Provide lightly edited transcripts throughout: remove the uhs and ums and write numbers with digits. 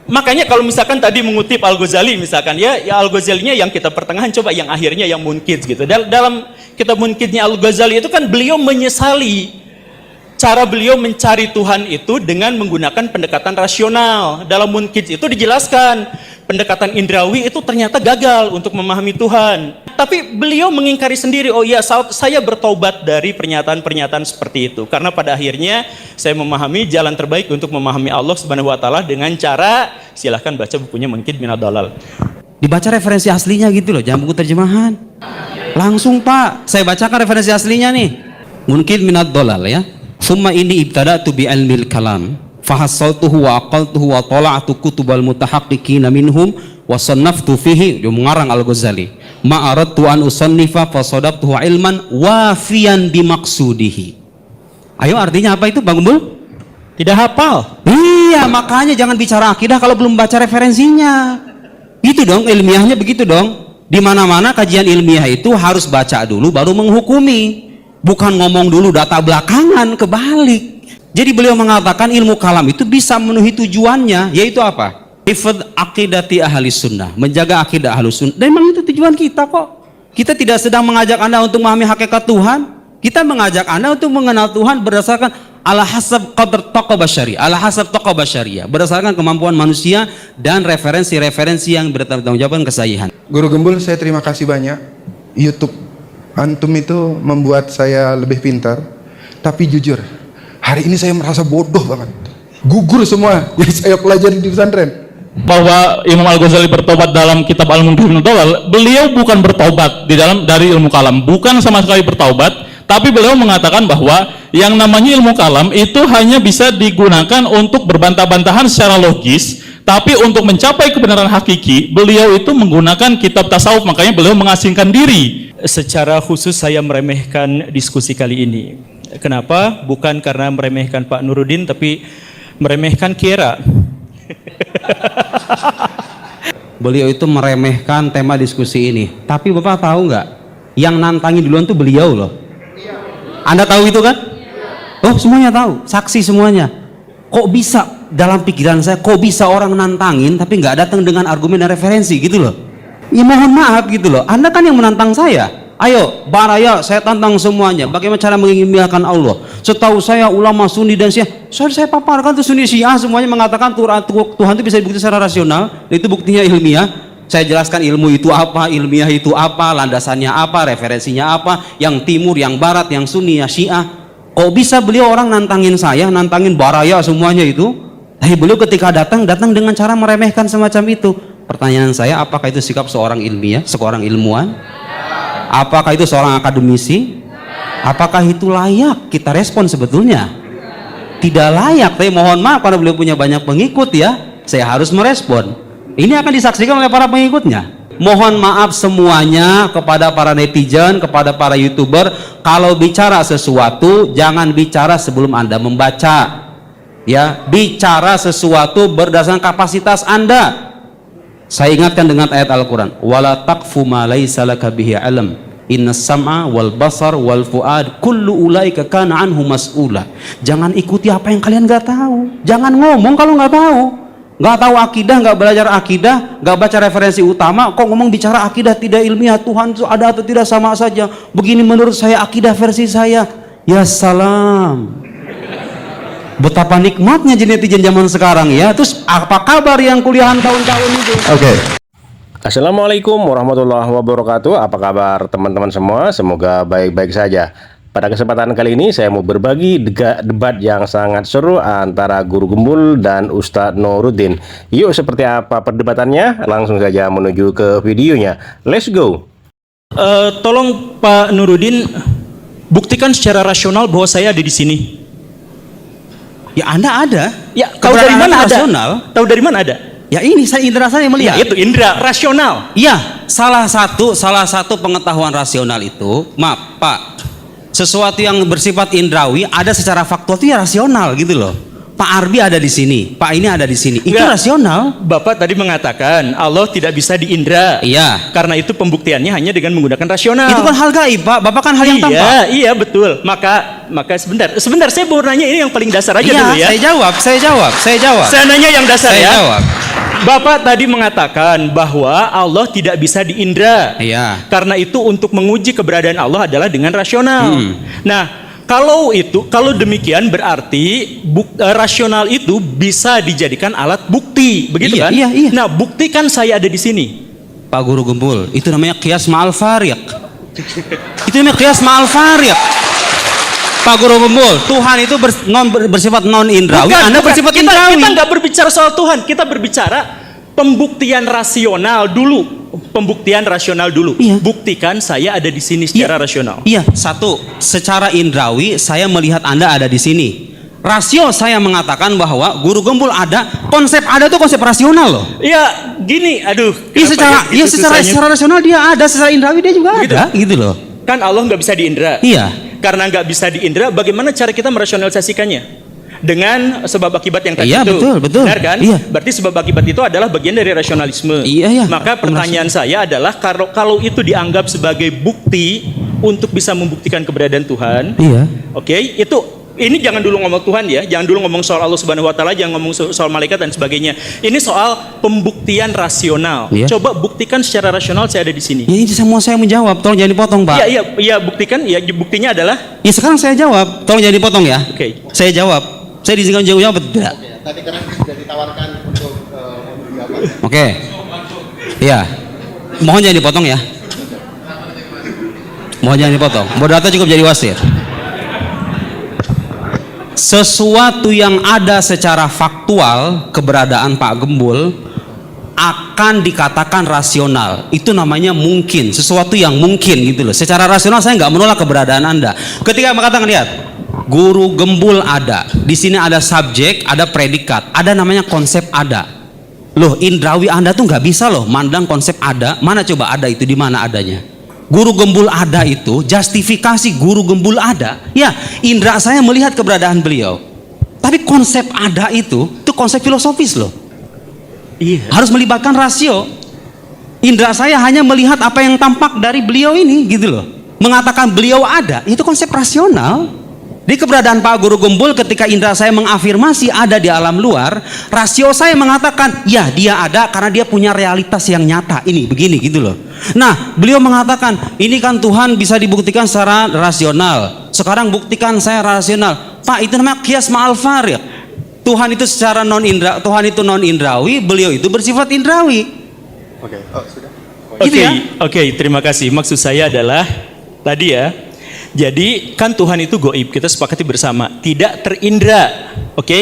Makanya kalau misalkan tadi mengutip Al-Ghazali misalkan ya Al-Ghazalinya yang kita pertengahan, coba yang akhirnya yang Munkid gitu. Dalam kitab Munkidnya Al-Ghazali itu kan beliau menyesali cara beliau mencari Tuhan itu dengan menggunakan pendekatan rasional. Dalam Munkid itu dijelaskan pendekatan indrawi itu ternyata gagal untuk memahami Tuhan. Tapi beliau mengingkari sendiri, oh iya saya bertobat dari pernyataan-pernyataan seperti itu. Karena pada akhirnya saya memahami jalan terbaik untuk memahami Allah Subhanahu wa taala dengan cara, silahkan baca bukunya Munkid Minad Dhalal. Dibaca referensi aslinya gitu loh, jangan buku terjemahan. Langsung Pak, saya bacakan referensi aslinya nih. Munkid Minad Dhalal ya. Summa ini ibtada'tu bi ilmil kalam fahassaltuhu wa aqaltuhu wa tala'tu kutubal mutahaqqiqina minhum wa sannaftu fihi. Dia mengarang Al-Ghazali. Ma aradtu an usannifa fasadabtuhu ilman wafiyan bimaksudihi. Ayo artinya apa itu Bang Gumbul? Tidak hafal. Iya, makanya jangan bicara akidah kalau belum baca referensinya. Gitu dong, ilmiahnya begitu dong. Di mana-mana kajian ilmiah itu harus baca dulu baru menghukumi. Bukan ngomong dulu data belakangan, kebalik. Jadi beliau mengatakan ilmu kalam itu bisa memenuhi tujuannya, yaitu apa? Hifdz aqidati ahli sunnah, menjaga akidah ahli sunnah. Dan memang itu tujuan kita kok. Kita tidak sedang mengajak Anda untuk memahami hakikat Tuhan. Kita mengajak Anda untuk mengenal Tuhan berdasarkan ala hasab qadr taqwa basyari, ala hasab taqwa basyariah, berdasarkan kemampuan manusia dan referensi-referensi yang bertanggung jawab kesahihan. Guru Gembul, saya terima kasih banyak. YouTube Antum itu membuat saya lebih pintar. Tapi jujur, hari ini saya merasa bodoh banget. Gugur semua yang saya pelajari di pesantren. Bahwa Imam Al-Ghazali bertobat dalam kitab Al-Munkid Minad Dhalal, beliau bukan bertobat dari ilmu kalam, bukan sama sekali bertobat, tapi beliau mengatakan bahwa yang namanya ilmu kalam itu hanya bisa digunakan untuk berbantah-bantahan secara logis, tapi untuk mencapai kebenaran hakiki, beliau itu menggunakan kitab tasawuf, makanya beliau mengasingkan diri. Secara khusus saya meremehkan diskusi kali ini. Kenapa? Bukan karena meremehkan Pak Nuruddin, tapi meremehkan Kiera. Beliau itu meremehkan tema diskusi ini. Tapi Bapak tahu nggak? Yang nantangin duluan tuh beliau loh. Anda tahu itu kan? Oh, semuanya tahu, saksi semuanya. Kok bisa dalam pikiran saya, kok bisa orang nantangin tapi nggak datang dengan argumen dan referensi gitu loh. Ya mohon maaf gitu loh, Anda kan yang menantang saya. Ayo, baraya, saya tantang semuanya. Bagaimana cara mengilmiahkan Allah? Setahu saya ulama Sunni dan Syiah, saya paparkan tuh Sunni Syiah semuanya mengatakan Tuhan itu bisa dibuktikan secara rasional. Itu buktinya ilmiah. Saya jelaskan ilmu itu apa, ilmiah itu apa, landasannya apa, referensinya apa, yang timur, yang barat, yang Sunni, yang Syiah. Kok bisa beliau orang nantangin saya, nantangin baraya semuanya itu? Tapi beliau ketika datang dengan cara meremehkan semacam itu. Pertanyaan saya, apakah itu sikap seorang ilmiah, seorang ilmuwan? Apakah itu seorang akademisi? Apakah itu layak kita respon sebetulnya? Tidak layak, tapi mohon maaf karena beliau punya banyak pengikut ya, saya harus merespon. Ini akan disaksikan oleh para pengikutnya. Mohon maaf semuanya kepada para netizen, kepada para YouTuber, kalau bicara sesuatu jangan bicara sebelum Anda membaca. Ya, bicara sesuatu berdasarkan kapasitas Anda. Saya ingatkan dengan ayat Al-Quran, wala taqfu ma laysa laka bihi ilm innas sam'a wal basar wal fuad kullu ulaika kana anhu mas'ula. Jangan ikuti apa yang kalian nggak tahu. Jangan ngomong kalau nggak tahu. Nggak tahu akidah, nggak belajar akidah, nggak baca referensi utama, kok ngomong bicara akidah tidak ilmiah, Tuhan itu ada atau tidak sama saja. Begini menurut saya, akidah versi saya. Ya salam. Betapa nikmatnya netizen zaman sekarang ya. Terus apa kabar yang kuliahan tahun-tahun itu? Oke. Assalamualaikum warahmatullahi wabarakatuh. Apa kabar teman-teman semua? Semoga baik-baik saja. Pada kesempatan kali ini saya mau berbagi debat yang sangat seru antara Guru Gembul dan Ustadz Nuruddin. Yuk, seperti apa perdebatannya? Langsung saja menuju ke videonya. Let's go. Tolong Pak Nuruddin buktikan secara rasional bahwa saya ada di sini. Ya Anda ada. Ya, tahu dari mana ada? Rasional. Tahu dari mana ada? Ya ini saya indera saya melihat. Ya, itu indera rasional. Iya, salah satu pengetahuan rasional itu, maaf Pak, sesuatu yang bersifat indrawi ada secara faktual itu ya rasional gitu loh. Pak Arbi ada di sini, Pak ini ada di sini. Itu Enggak. Rasional. Bapak tadi mengatakan Allah tidak bisa diindra. Iya. Karena itu pembuktiannya hanya dengan menggunakan rasional. Itu kan hal gaib, Pak. Bapak kan hal yang tampak. Iya, betul. Maka sebentar saya mau nanya ini yang paling dasar aja Iya, dulu ya. Saya jawab. Saya nanya yang dasar Saya ya. jawab. Bapak tadi mengatakan bahwa Allah tidak bisa diindra. Iya. Karena itu untuk menguji keberadaan Allah adalah dengan rasional. Nah, kalau demikian berarti rasional itu bisa dijadikan alat bukti, begitu Iya, kan? iya, iya. Nah, buktikan saya ada di sini. Pak Guru Gembul, itu namanya qiyas ma'al fariq. Itu namanya qiyas ma'al fariq. Pak Guru Gembul, Tuhan itu bersifat non indrawi, Anda bersifat indrawi. Kita nggak berbicara soal Tuhan, kita berbicara pembuktian rasional dulu. Pembuktian rasional dulu. Iya. Buktikan saya ada di sini secara rasional. Iya, satu, secara indrawi saya melihat Anda ada di sini. Rasio saya mengatakan bahwa Guru Gembul ada, konsep ada itu konsep rasional loh. Ya, gini, aduh. Iya, secara rasional dia ada, secara indrawi dia juga Begitu. ada, gitu loh. Kan Allah nggak bisa diindra. Iya. Karena nggak bisa diindra, bagaimana cara kita merasionalisasikannya? Dengan sebab akibat yang tadi Iya, itu. betul. Benar kan? Iya. Berarti sebab akibat itu adalah bagian dari rasionalisme. Iya. Maka pertanyaan saya adalah kalau itu dianggap sebagai bukti untuk bisa membuktikan keberadaan Tuhan. Iya. Oke, itu ini jangan dulu ngomong Tuhan ya, jangan dulu ngomong soal Allah Subhanahu wa taala, jangan ngomong soal malaikat dan sebagainya. Ini soal pembuktian rasional. Iya. Coba buktikan secara rasional saya ada di sini. Ya ini semua saya menjawab, tolong jangan dipotong, Pak. Iya, buktikan ya, buktinya adalah Ya sekarang saya jawab, tolong jangan dipotong ya. Oke. Saya jawab. Saya diizinkan jawab tidak? Tadi karena sudah ditawarkan untuk menjawab. Oke. Iya. Mohon jangan dipotong ya. Mohon jangan dipotong. Moderator cukup jadi wasit. Sesuatu yang ada secara faktual, keberadaan Pak Gembul akan dikatakan rasional. Itu namanya mungkin, sesuatu yang mungkin gitu loh. Secara rasional saya nggak menolak keberadaan Anda. Ketika mengatakan, lihat, Guru Gembul ada, di sini ada subjek, ada predikat, ada namanya konsep ada. Loh, indrawi Anda tuh nggak bisa loh mandang konsep ada. Mana coba ada itu, di mana adanya? Guru Gembul ada itu justifikasi Guru Gembul ada. Ya, indra saya melihat keberadaan beliau. Tapi konsep ada itu konsep filosofis loh. Iya. Harus melibatkan rasio. Indra saya hanya melihat apa yang tampak dari beliau ini gitu loh. Mengatakan beliau ada, itu konsep rasional. Di keberadaan Pak Guru Gembul ketika indra saya mengafirmasi ada di alam luar, rasio saya mengatakan ya dia ada karena dia punya realitas yang nyata ini begini gitu loh. Nah, beliau mengatakan ini kan Tuhan bisa dibuktikan secara rasional. Sekarang buktikan saya rasional. Pak, itu namanya qiyas ma'al fariq. Tuhan itu secara non indra, Tuhan itu non indrawi, beliau itu bersifat indrawi. Oke, sudah. Gitu ya? Oke, terima kasih. Maksud saya adalah tadi ya. Jadi kan Tuhan itu goib, kita sepakati bersama, tidak terindra, oke?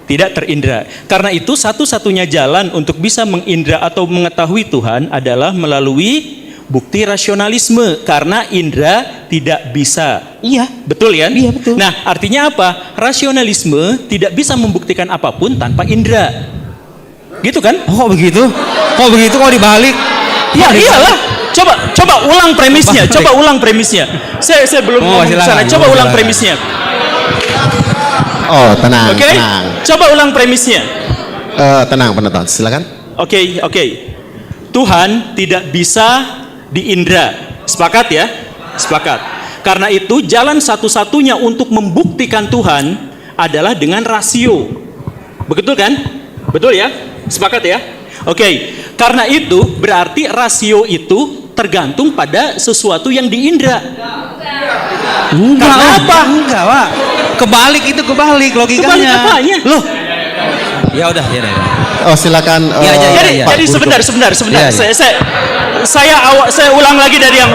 Tidak terindra. Karena itu satu-satunya jalan untuk bisa mengindra atau mengetahui Tuhan adalah melalui bukti rasionalisme, karena indra tidak bisa. Iya. Betul ya? Iya, betul. Nah, artinya apa? Rasionalisme tidak bisa membuktikan apapun tanpa indra. Gitu kan? Oh, kok begitu? Kok begitu? Kok dibalik? Ya iyalah. Coba ulang premisnya. Coba ulang premisnya. Saya belum ngomong ke sana. Coba ulang premisnya. Oh, tenang, Oke? tenang. Coba ulang premisnya. Tenang, penonton. Silakan. Oke. Tuhan tidak bisa diindra. Sepakat ya? Sepakat. Karena itu jalan satu-satunya untuk membuktikan Tuhan adalah dengan rasio. Betul kan? Betul ya? Sepakat ya? Oke. Karena itu berarti rasio itu tergantung pada sesuatu yang diindra. Enggak, Karena apa? Enggak, Pak. Kebalik itu kebalik logikanya. Kebalik apanya? Loh. Ya udah. Oh, silakan. Iya. Pak Jadi Guru. sebentar. Iya. Saya ulang lagi dari yang.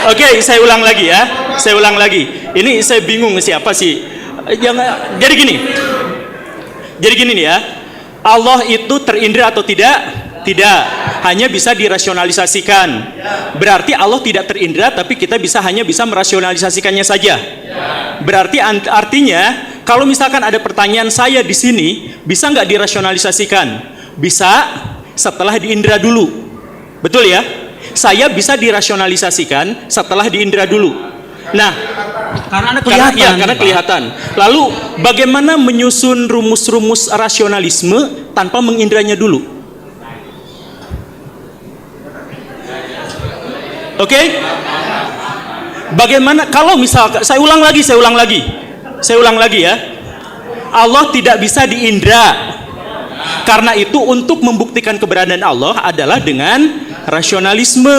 Oke, saya ulang lagi ya. Saya ulang lagi. Ini saya bingung siapa sih. Jadi gini nih ya. Allah itu terindra atau tidak? Tidak. Hanya bisa dirasionalisasikan. Berarti Allah tidak terindra, tapi kita hanya bisa merasionalisasikannya saja. Berarti artinya kalau misalkan ada pertanyaan saya di sini, bisa nggak dirasionalisasikan? Bisa setelah diindra dulu. Betul ya? Saya bisa dirasionalisasikan setelah diindra dulu. Nah, karena kelihatan. Lalu bagaimana menyusun rumus-rumus rasionalisme tanpa mengindranya dulu? Oke? Bagaimana kalau misalkan saya ulang lagi ya. Allah tidak bisa diindra. Karena itu untuk membuktikan keberadaan Allah adalah dengan rasionalisme.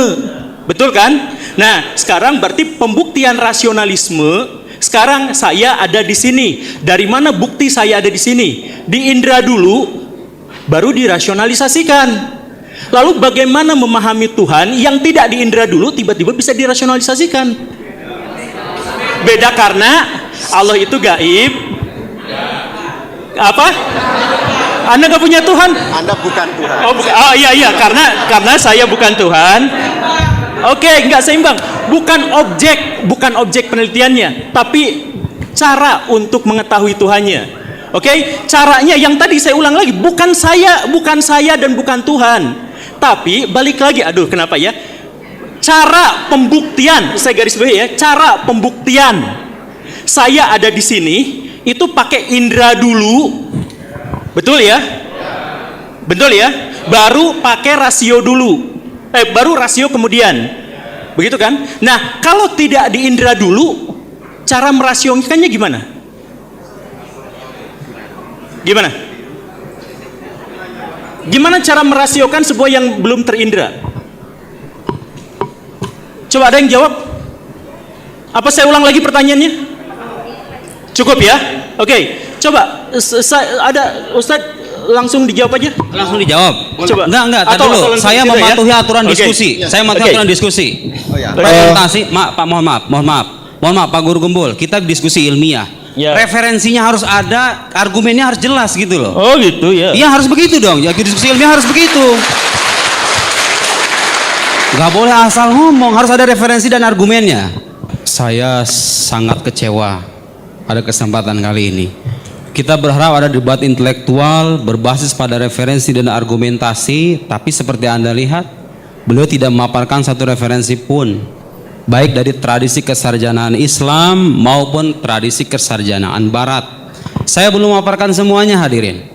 Betul kan? Nah, sekarang berarti pembuktian rasionalisme. Sekarang saya ada di sini. Dari mana bukti saya ada di sini? Diindra dulu, baru dirasionalisasikan. Lalu bagaimana memahami Tuhan yang tidak diindra dulu tiba-tiba bisa dirasionalisasikan? Beda karena Allah itu gaib. Apa? Anda nggak punya Tuhan? Anda bukan Tuhan. Oh iya, karena saya bukan Tuhan. Oke, nggak seimbang. Bukan objek penelitiannya, tapi cara untuk mengetahui Tuhannya. Oke, caranya yang tadi saya ulang lagi, bukan saya dan bukan Tuhan. Tapi balik lagi, aduh kenapa ya? Cara pembuktian, saya garis bawahi ya, cara pembuktian saya ada di sini itu pakai indera dulu. Betul ya? Betul ya? Baru pakai rasio dulu. Baru rasio kemudian. Begitu kan? Nah, kalau tidak diindra dulu, cara merasiokannya gimana? Gimana? Gimana cara merasiokan sebuah yang belum terindra? Coba ada yang jawab? Apa saya ulang lagi pertanyaannya? Cukup ya? Oke, coba ada Ustadz langsung dijawab aja. Langsung dijawab. Coba. Enggak, tadi dulu. Saya mematuhi aturan Oke. diskusi. Saya mematuhi aturan diskusi. Oh ya. Presentasi, Pak, mohon maaf Pak Guru Gembul, kita diskusi ilmiah. Ya. Referensinya harus ada, argumennya harus jelas gitu loh. Oh gitu ya. Iya harus begitu dong. Ya diskusi ilmiah harus begitu. Gak boleh asal ngomong, harus ada referensi dan argumennya. Saya sangat kecewa pada kesempatan kali ini. Kita berharap ada debat intelektual berbasis pada referensi dan argumentasi, tapi seperti Anda lihat, beliau tidak memaparkan satu referensi pun, baik dari tradisi kesarjanaan Islam maupun tradisi kesarjanaan Barat. Saya belum memaparkan semuanya, hadirin.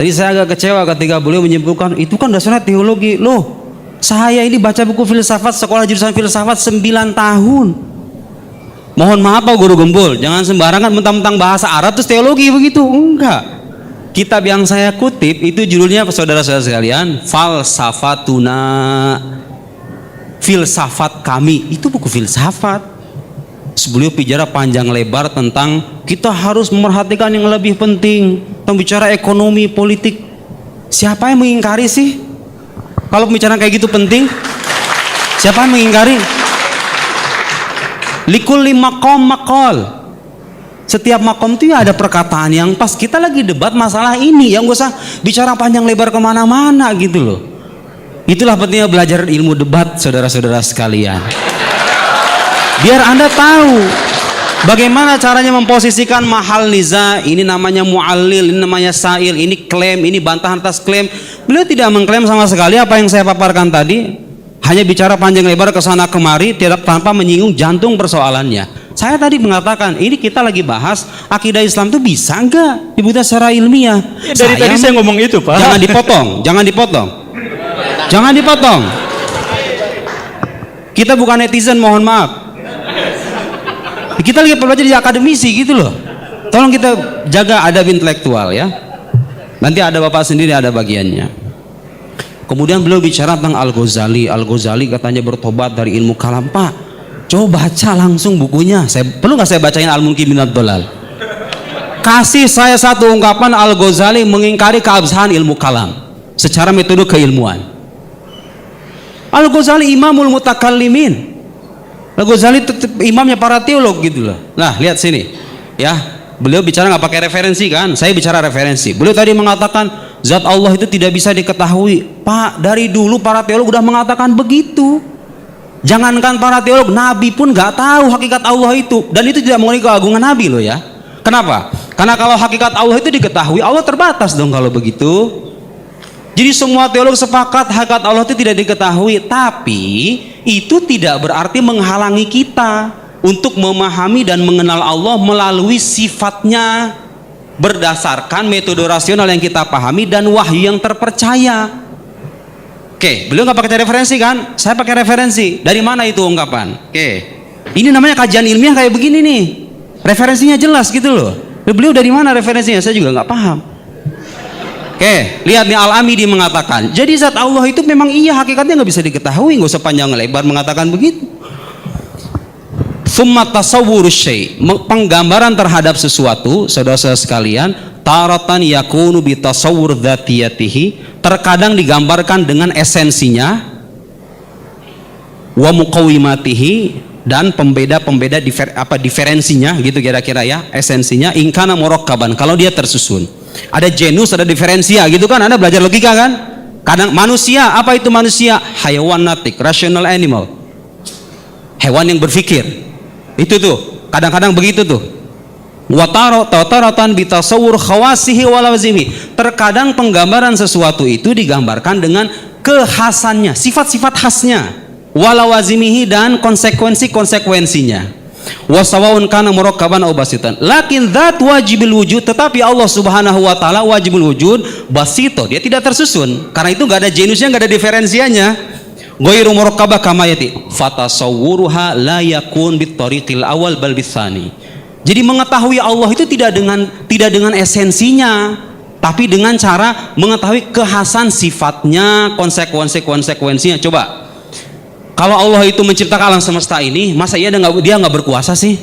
Tadi saya agak kecewa ketika beliau menyimpulkan itu kan dasarnya teologi. Loh, saya ini baca buku filsafat, sekolah jurusan filsafat 9 tahun. Mohon maaf Pak Guru Gembul, jangan sembarangan mentang-mentang bahasa Arab terus teologi begitu. Enggak. Kitab yang saya kutip itu judulnya, saudara-saudara sekalian, Falsafatuna, filsafat kami. Itu buku filsafat. Beliau bicara panjang lebar tentang kita harus memerhatikan yang lebih penting, tentang bicara ekonomi, politik. Siapa yang mengingkari sih? Kalau pembicaraan kayak gitu penting, siapa yang mengingkari? Likulli maqam maqal. Setiap makom itu ya ada perkataan yang pas. Kita lagi debat masalah ini, yang gak usah bicara panjang lebar kemana-mana gitu loh. Itulah pentingnya belajar ilmu debat, saudara-saudara sekalian. Biar Anda tahu bagaimana caranya memposisikan mahal niza. Ini namanya mu'allil, ini namanya sa'il, ini klaim, ini bantahan atas klaim. Beliau tidak mengklaim sama sekali apa yang saya paparkan tadi. Hanya bicara panjang lebar ke sana kemari, tidak tanpa menyinggung jantung persoalannya. Saya tadi mengatakan, ini kita lagi bahas akidah Islam itu bisa enggak dibuktikan secara ilmiah. Dari tadi saya ngomong itu, Pak. Jangan dipotong, jangan dipotong. Kita bukan netizen, mohon maaf. Kita lagi belajar di akademisi gitu loh. Tolong kita jaga adab intelektual ya. Nanti ada Bapak sendiri ada bagiannya. Kemudian beliau bicara tentang Al-Ghazali. Al-Ghazali katanya bertobat dari ilmu kalam. Pak, coba baca langsung bukunya. Perlu nggak saya bacain Al-Munki Minad Dolal? Kasih saya satu ungkapan Al-Ghazali mengingkari keabsahan ilmu kalam secara metode keilmuan. Al-Ghazali imamul mutakallimin. Al-Ghazali imamnya para teolog gitu loh. Nah, lihat sini. Ya, beliau bicara nggak pakai referensi kan? Saya bicara referensi. Beliau tadi mengatakan zat Allah itu tidak bisa diketahui. Pak, dari dulu para teolog udah mengatakan begitu. Jangankan para teolog, Nabi pun nggak tahu hakikat Allah itu. Dan itu tidak mengenai keagungan Nabi loh ya. Kenapa? Karena kalau hakikat Allah itu diketahui, Allah terbatas dong kalau begitu. Jadi semua teolog sepakat hakikat Allah itu tidak diketahui. Tapi itu tidak berarti menghalangi kita untuk memahami dan mengenal Allah melalui sifatnya, berdasarkan metode rasional yang kita pahami dan wahyu yang terpercaya. Oke, beliau nggak pakai referensi kan? Saya pakai referensi. Dari mana itu ungkapan? Oke, ini namanya kajian ilmiah kayak begini nih. Referensinya jelas gitu loh. Beliau dari mana referensinya? Saya juga nggak paham. Oke, lihat nih Al-Amidi mengatakan, jadi zat Allah itu memang iya hakikatnya nggak bisa diketahui, nggak usah panjang lebar mengatakan begitu. Tsumma tasawwuru syai', penggambaran terhadap sesuatu, saudara-saudara sekalian, taratan yakunu bi tasawwur dzatiyatihi, terkadang digambarkan dengan esensinya, wa muqawimatihi, dan pembeda-pembeda diferensinya gitu kira-kira ya, esensinya ingkana murakkaban, kalau dia tersusun. Ada genus, ada diferensia gitu kan, Anda belajar logika kan? Kadang manusia, apa itu manusia? Hayawan natik, rational animal, hewan yang berpikir. Itu tuh, kadang-kadang begitu tuh. Wataratan bitasawur khawasihi walawazimi, terkadang penggambaran sesuatu itu digambarkan dengan kekhasannya, sifat-sifat khasnya, walawazimihi, dan konsekuensi-konsekuensinya. Wasawaun kana murakkaban aw basitan, lakin dzat wajibul wujud, tetapi Allah Subhanahu wa taala wajibul wujud basito, dia tidak tersusun. Karena itu enggak ada genusnya, enggak ada diferensianya. Ghairu murakkabah kama yati fatasawwuruha la yakun bitariqil awal bal bitsani. Jadi mengetahui Allah itu tidak dengan esensinya, tapi dengan cara mengetahui kekhasan sifatnya, konsekuensinya. Coba, kalau Allah itu menciptakan alam semesta ini, masa dia nggak berkuasa sih?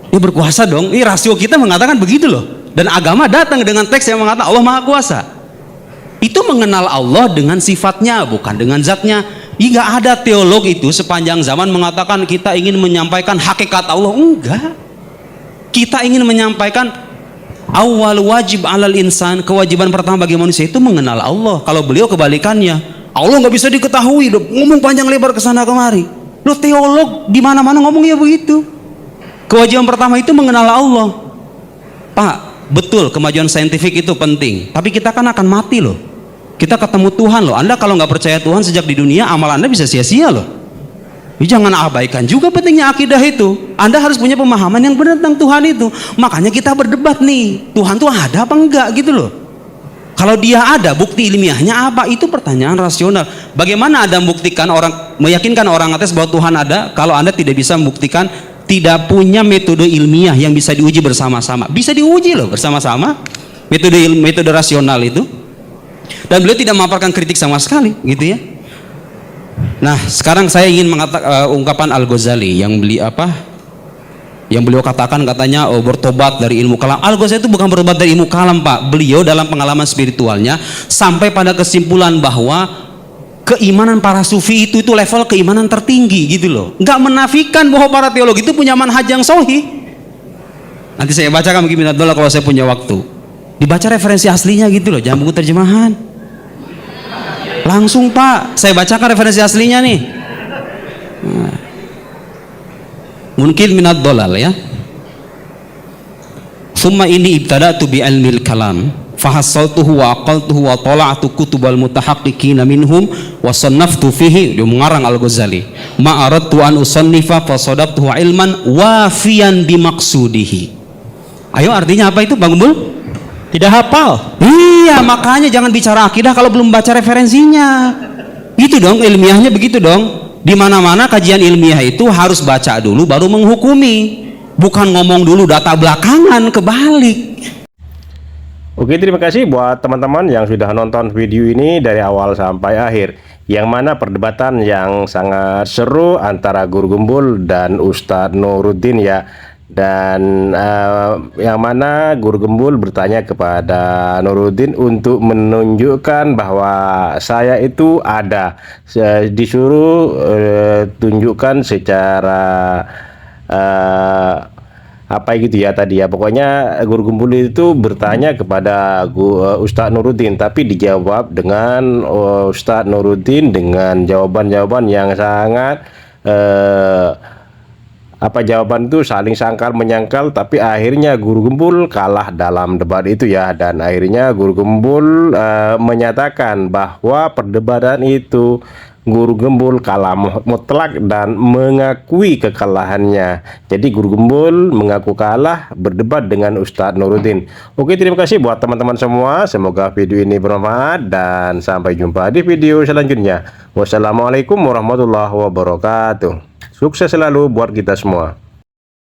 Dia berkuasa dong. Ini rasio kita mengatakan begitu loh. Dan agama datang dengan teks yang mengatakan Allah Maha Kuasa. Itu mengenal Allah dengan sifatnya, bukan dengan zatnya. Nggak ada teolog itu sepanjang zaman mengatakan kita ingin menyampaikan hakikat Allah. Enggak. Kita ingin menyampaikan awal wajib alal insan, kewajiban pertama bagi manusia itu mengenal Allah. Kalau beliau kebalikannya, Allah nggak bisa diketahui, ngomong panjang lebar ke sana kemari. Lo teolog di mana-mana ngomongnya begitu. Kewajiban pertama itu mengenal Allah. Pak, betul kemajuan saintifik itu penting, tapi kita kan akan mati loh. Kita ketemu Tuhan loh. Anda kalau nggak percaya Tuhan sejak di dunia, amal Anda bisa sia-sia loh. Jangan abaikan juga pentingnya akidah itu. Anda harus punya pemahaman yang benar tentang Tuhan itu. Makanya kita berdebat nih, Tuhan tuh ada apa enggak gitu loh. Kalau dia ada, bukti ilmiahnya apa? Itu pertanyaan rasional. Bagaimana Anda meyakinkan orang atas bahwa Tuhan ada, kalau Anda tidak bisa membuktikan, tidak punya metode ilmiah yang bisa diuji bersama-sama? Bisa diuji loh bersama-sama, metode rasional itu. Dan beliau tidak memaparkan kritik sama sekali, gitu ya. Nah, sekarang saya ingin mengatakan ungkapan Al-Ghazali yang beliau katakan, katanya bertobat dari ilmu kalam. Al-Ghazali itu bukan bertobat dari ilmu kalam, Pak. Beliau dalam pengalaman spiritualnya sampai pada kesimpulan bahwa keimanan para sufi itu level keimanan tertinggi gitu loh. Nggak menafikan bahwa para teologi itu punya manhaj yang sahih. Nanti saya bacakan mungkin minat kalau saya punya waktu. Dibaca referensi aslinya gitu loh, jangan buku terjemahan. Langsung Pak, saya bacakan referensi aslinya nih. Nah. Mungkin minat dolal ya. Summa ini ibtada'tu bi ilmil kalam fahassaltuhu wa aqaltuhu wa tala'tu kutubal mutahaqqiqina minhum wa sannaftu fihi. Dia mengarang Al-Ghazali. Ma aradtu an usannifa fa sadaqtuhu ilman wafiyan bi maqsudihi. Ayo, artinya apa itu Bang Gumbul? Tidak hafal. Iya, makanya jangan bicara akidah kalau belum baca referensinya. Gitu dong, ilmiahnya begitu dong. Di mana-mana kajian ilmiah itu harus baca dulu baru menghukumi, bukan ngomong dulu data belakangan, kebalik. Oke, terima kasih buat teman-teman yang sudah nonton video ini dari awal sampai akhir, yang mana perdebatan yang sangat seru antara Guru Gumbul dan Ustadz Nuruddin ya. Dan yang mana Guru Gumbul bertanya kepada Nuruddin untuk menunjukkan bahwa saya itu ada, disuruh tunjukkan secara apa gitu ya tadi ya. Pokoknya Guru Gumbul itu bertanya kepada Ustadz Nuruddin, tapi dijawab dengan Ustadz Nuruddin dengan jawaban-jawaban yang sangat jawaban itu saling sangkal menyangkal, tapi akhirnya Guru Gumbul kalah dalam debat itu ya. Dan akhirnya Guru Gumbul menyatakan bahwa perdebatan itu Guru Gumbul kalah mutlak dan mengakui kekalahannya. Jadi Guru Gumbul mengaku kalah berdebat dengan Ustadz Nuruddin. Oke, terima kasih buat teman-teman semua. Semoga video ini bermanfaat dan sampai jumpa di video selanjutnya. Wassalamualaikum warahmatullahi wabarakatuh. Sukses selalu buat kita semua.